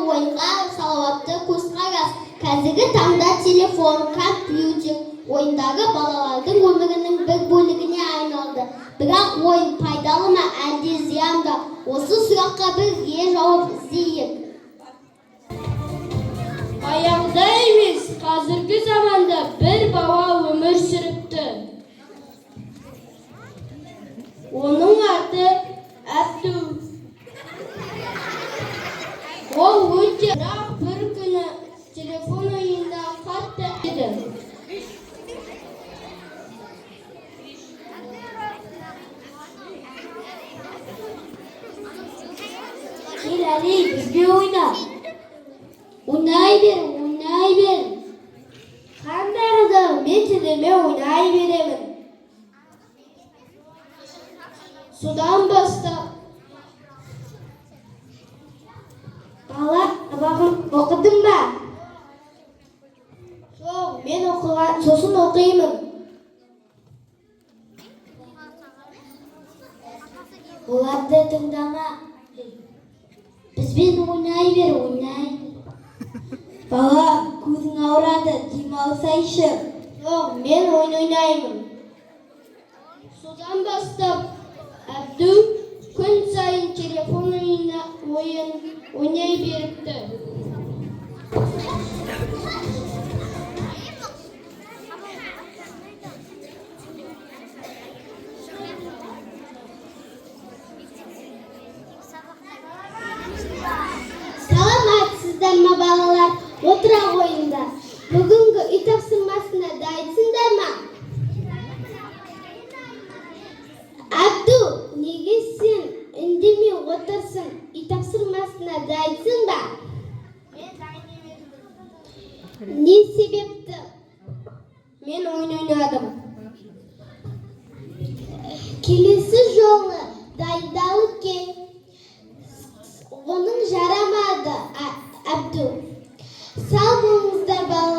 ойынға салауатты көзқарас. Қазіргі таңда телефон, компьютер ойындары балалардың өмірінің бір бөлігіне айналды. Бірақ ойын пайдалы ма, әлде зиянды? Осы сұраққа бірге жауап іздейік. Баяғыда емес, қазіргі заманда бір бала өмір сүріпті. Оның аты Әбду. Ол өте, бірақ бір күні телефон ойында қатты еді. Кел Әли, бізге ойна. Ойнай бер. Қандағыда мен тіліме ойнай беремін. Содан бастап Бала, сабағын оқыдың ба? жоқ, мен сосын оқимын. Оларды тыңдама. Бізбен ойнай бер. Бала, көзің ауырады, демалсайшы. жоқ, мен ойнаймын. Содан бастап Әбду күн сайын телефон ойын ойнай беріпті. Саламатсыздар ма балалар? Отыра ойында. Бүгінгі үй тапсырмасына дайынсыңдар ма? Әбду, неге сен үндемей отырсың? Үй тапсырмасына дайынсың ба? Не себепті? Мен ойнадым. Келесі жолы дайындалып кел.